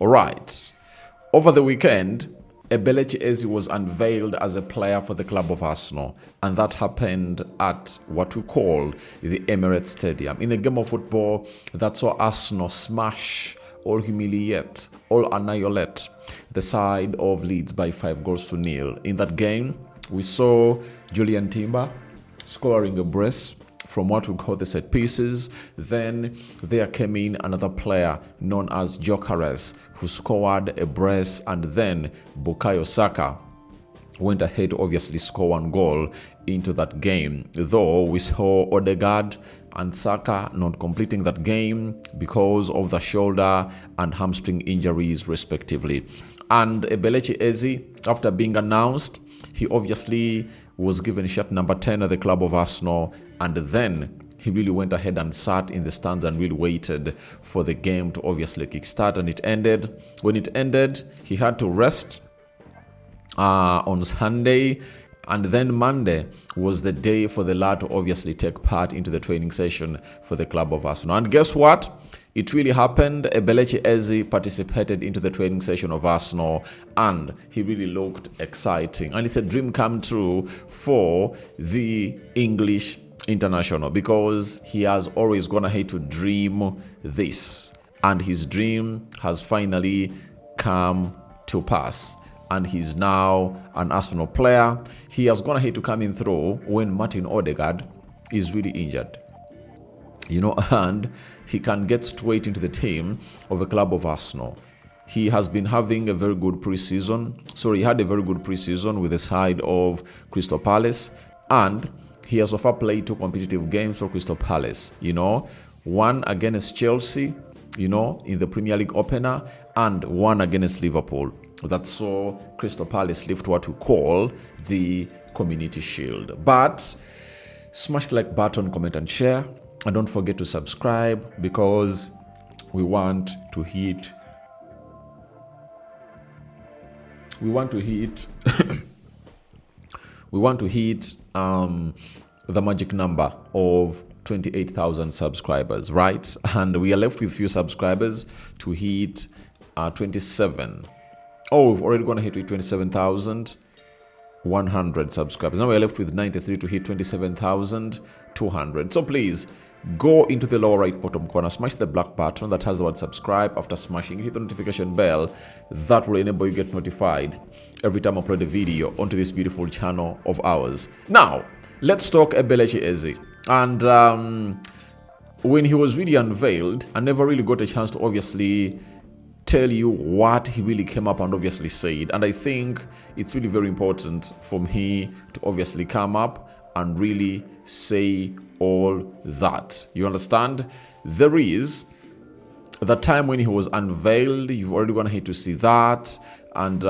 All right. Over the weekend, Eberechi Eze was unveiled as a player for the club of Arsenal, and that happened at what we call the Emirates Stadium. In a game of football that saw Arsenal smash or humiliate or annihilate the side of Leeds by 5-0. In that game, we saw Julian Timber scoring a brace from what we call the set pieces. Then there came in another player known as Gyökeres, who scored a brace, and then Bukayo Saka went ahead to obviously score one goal into that game. Though we saw Odegaard and Saka not completing that game because of the shoulder and hamstring injuries respectively. And Eberechi Eze, after being announced, he obviously was given shirt number 10 at the club of Arsenal, and then he really went ahead and sat in the stands and really waited for the game to obviously kickstart, and it ended. When it ended, he had to rest on Sunday, and then Monday was the day for the lad to obviously take part into the training session for the club of Arsenal. And guess what? It really happened. Eberechi Eze participated into the training session of Arsenal, and he really looked exciting. And it's a dream come true for the English international, because he has always gone ahead to dream this, and his dream has finally come to pass. And he's now an Arsenal player. He has gone ahead to come in through when Martin Odegaard is really injured, and he can get straight into the team of the club of Arsenal. He has been having a very good preseason. He had a very good preseason with the side of Crystal Palace, and he has so far played 2 competitive games for Crystal Palace. One against Chelsea, in the Premier League opener, and one against Liverpool. That saw Crystal Palace lift what we call the Community Shield. But smash the like button, comment and share, and don't forget to subscribe, because we want to hit the magic number of 28,000 subscribers, right? And we are left with few subscribers to hit 27. We've already gone ahead with 27,100 subscribers. Now we're left with 93 to hit 27,200. So please go into the lower right bottom corner, smash the black button that has the word subscribe. After smashing, hit the notification bell. That will enable you get notified every time I upload a video onto this beautiful channel of ours. Now, let's talk Eberechi Eze. And when he was really unveiled, I never really got a chance to obviously tell you what he really came up and obviously said. And I think it's really very important for me to obviously come up and really say all that. You understand? There is the time when he was unveiled. You've already gone ahead to see that, and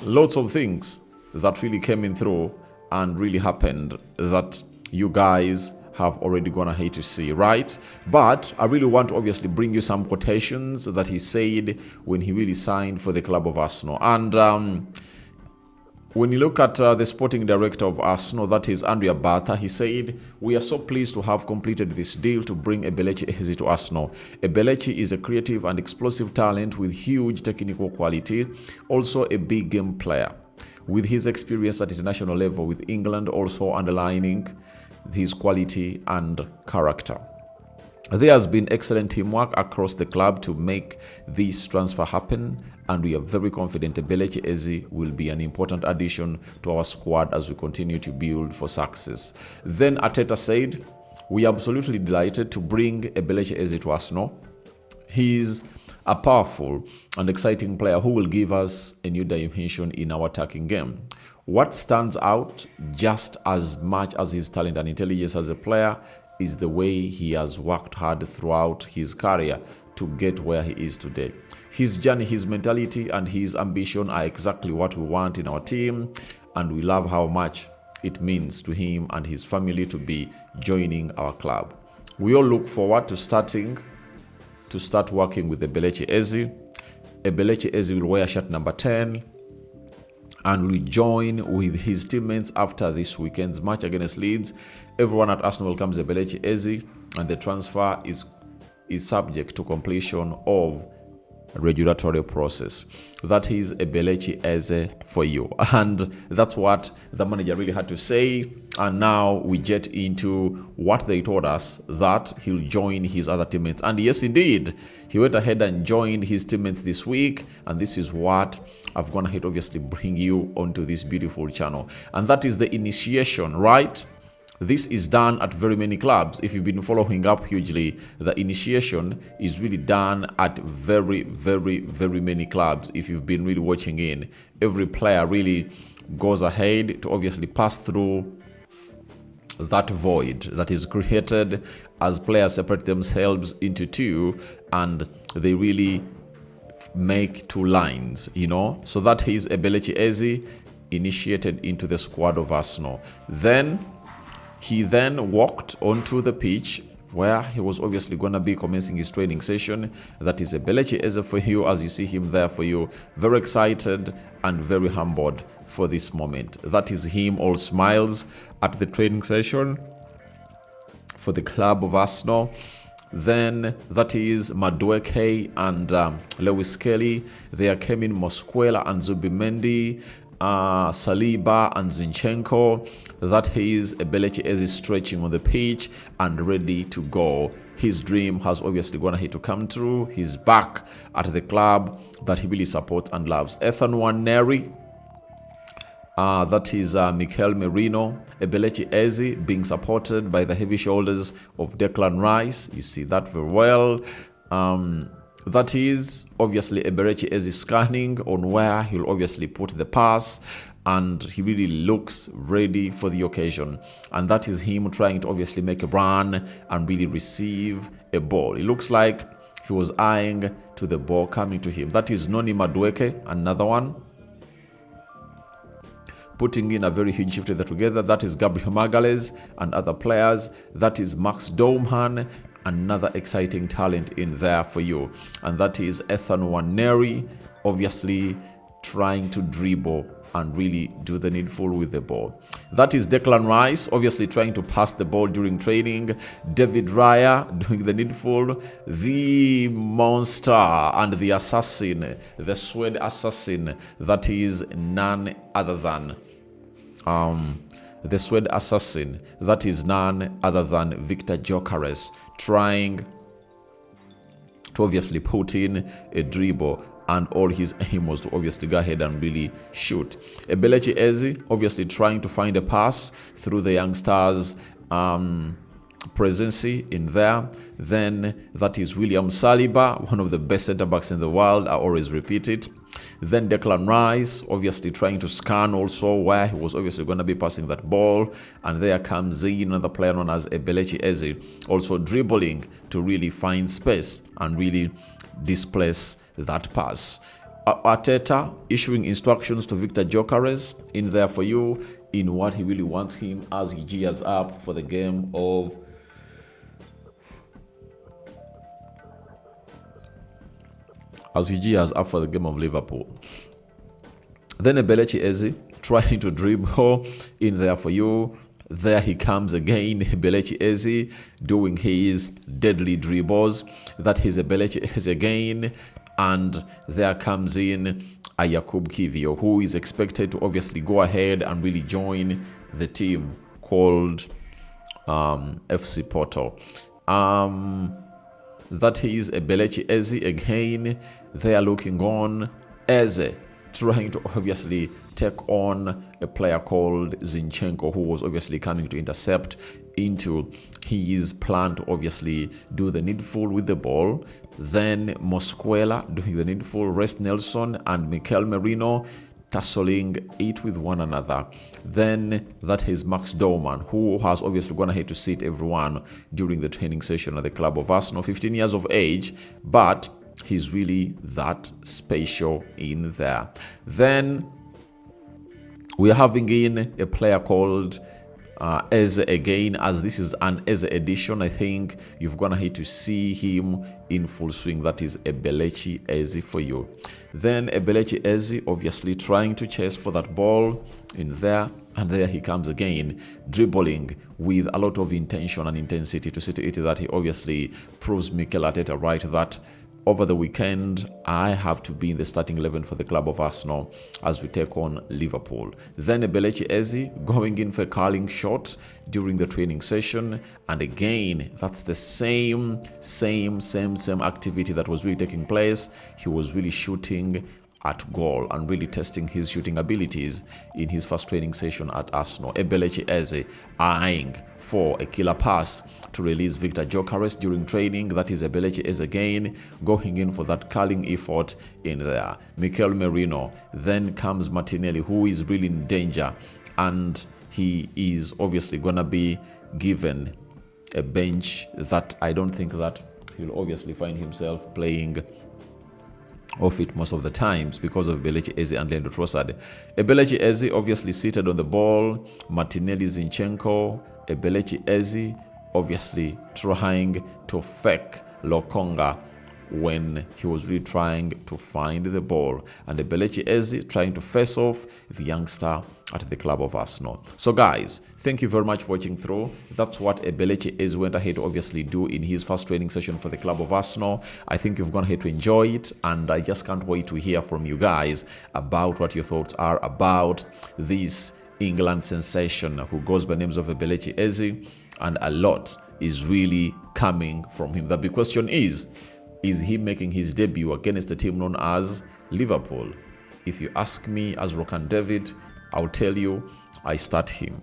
lots of things that really came in through and really happened that you guys have already gone ahead to see, right? But I really want to obviously bring you some quotations that he said when he really signed for the club of Arsenal. And when you look at the sporting director of Arsenal, that is Andrea Bartha, he said, "We are so pleased to have completed this deal to bring Eberechi Eze to Arsenal. Eberechi is a creative and explosive talent with huge technical quality, also a big game player, with his experience at international level with England also underlining his quality and character. There has been excellent teamwork across the club to make this transfer happen, and we are very confident Eberechi Eze will be an important addition to our squad as we continue to build for success." Then Arteta said, "We are absolutely delighted to bring Eberechi Eze to Arsenal. He's a powerful and exciting player who will give us a new dimension in our attacking game. What stands out just as much as his talent and intelligence as a player is the way he has worked hard throughout his career to get where he is today. His journey, his mentality, and his ambition are exactly what we want in our team, and we love how much it means to him and his family to be joining our club. We all look forward to start working with Eberechi Eze. Eberechi Eze will wear shirt number 10 and will join with his teammates after this weekend's match against Leeds. Everyone at Arsenal welcomes Eberechi Eze, and the transfer is subject to completion of regulatory process. That is Eberechi Eze for you. And that's what the manager really had to say. And now we get into what they told us, that he'll join his other teammates. And yes, indeed, he went ahead and joined his teammates this week. And this is what I've gone ahead, obviously, bring you onto this beautiful channel. And that is the initiation, right? This is done at very many clubs. If you've been following up hugely, the initiation is really done at very many clubs. If you've been really watching in, every player really goes ahead to obviously pass through that void that is created as players separate themselves into two, and they really make two lines, you know. So that is Eberechi Eze initiated into the squad of Arsenal. He then walked onto the pitch where he was obviously going to be commencing his training session. That is Eberechi Eze for you, as you see him there for you. Very excited and very humbled for this moment. That is him, all smiles at the training session for the club of Arsenal. Then that is Madueke and Lewis Kelly. There came in Mosquera and Zubimendi, Saliba and Zinchenko. That is Eberechi Eze stretching on the pitch and ready to go. His dream has obviously gone ahead to come true. He's back at the club that he really supports and loves. Ethan Nwaneri, that is Mikel Merino. Eberechi Eze being supported by the heavy shoulders of Declan Rice. You see that very well. That is obviously Eberechi Eze scanning on where he'll obviously put the pass, and he really looks ready for the occasion. And that is him trying to obviously make a run and really receive a ball. It looks like he was eyeing to the ball coming to him. That is Noni Madueke, another one, putting in a very huge shift together. That is Gabriel Magalhaes and other players. That is Max Doman, another exciting talent in there for you. And that is Ethan Nwaneri, obviously trying to dribble and really do the needful with the ball. That is Declan Rice, obviously trying to pass the ball during training. David Raya doing the needful. The monster and the assassin, the Swede assassin, that is none other than the Swede assassin, that is none other than Victor Gyökeres, trying to obviously put in a dribble, and all his aim was to obviously go ahead and really shoot. Eberechi Eze obviously trying to find a pass through the youngsters' presence in there. Then that is William Saliba, one of the best centre backs in the world. I always repeat it. Then Declan Rice obviously trying to scan also where he was obviously going to be passing that ball, and there comes in another player known as Eberechi Eze, also dribbling to really find space and really displace that pass. Arteta issuing instructions to Victor Gyökeres in there for you in what he really wants him as he gears up for the game of Liverpool. Then Eberechi Eze trying to dribble in there for you. There he comes again, Eberechi Eze doing his deadly dribbles. That is Eberechi Eze again. And there comes in a Jakub Kiwior, who is expected to obviously go ahead and really join the team called FC Porto. That is Eberechi Eze again. They are looking on. Eze trying to obviously take on a player called Zinchenko, who was obviously coming to intercept into his plan to obviously do the needful with the ball. Then Mosquera doing the needful, Rest Nelson and Mikel Merino tussling it with one another. Then that is Max Doman, who has obviously gone ahead to sit everyone during the training session at the club of Arsenal, 15 years of age, but he's really that special in there. Then we are having in a player called Eze again, as this is an Eze edition. I think you've gone ahead to see him in full swing. That is Eberechi Eze for you. Then Eberechi Eze obviously trying to chase for that ball in there, and there he comes again, dribbling with a lot of intention and intensity to see to it that he obviously proves Mikel Arteta right that over the weekend, I have to be in the starting 11 for the club of Arsenal as we take on Liverpool. Then Eberechi Eze going in for a curling shot during the training session. And again, that's the same activity that was really taking place. He was really shooting at goal and really testing his shooting abilities in his first training session at Arsenal. Eberechi Eze eyeing for a killer pass to release Victor Gyökeres during training. That is Eberechi Eze again going in for that curling effort in there. Mikel Merino. Then comes Martinelli, who is really in danger, and he is obviously gonna be given a bench that I don't think that he'll obviously find himself playing off it most of the times because of Eberechi Eze and Leandro Trossard. Eberechi Eze obviously seated on the ball. Martinelli, Zinchenko, Eberechi Eze obviously trying to fake Lokonga when he was really trying to find the ball, and Eberechi Eze trying to face off the youngster at the club of Arsenal. So guys, thank you very much for watching through. That's what Eberechi Eze went ahead to obviously do in his first training session for the club of Arsenal. I think you've gone ahead to enjoy it, and I just can't wait to hear from you guys about what your thoughts are about this England sensation who goes by names of Eberechi Eze, and a lot is really coming from him. The big question is he making his debut against a team known as Liverpool? If you ask me as Rokani David, I'll tell you, I start him.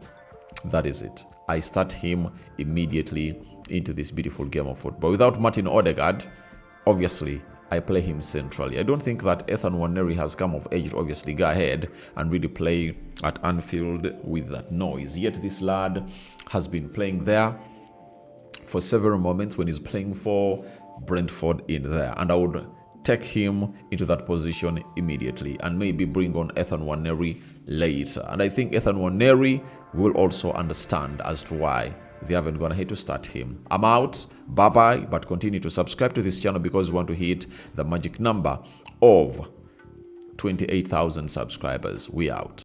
That is it. I start him immediately into this beautiful game of football. Without Martin Odegaard, obviously, I play him centrally. I don't think that Ethan Nwaneri has come of age to obviously go ahead and really play at Anfield with that noise. Yet this lad has been playing there for several moments when he's playing for Brentford in there. And I would take him into that position immediately and maybe bring on Ethan Nwaneri later. And I think Ethan Nwaneri will also understand as to why they haven't gone ahead to start him. I'm out. Bye-bye. But continue to subscribe to this channel because we want to hit the magic number of 28,000 subscribers. We out.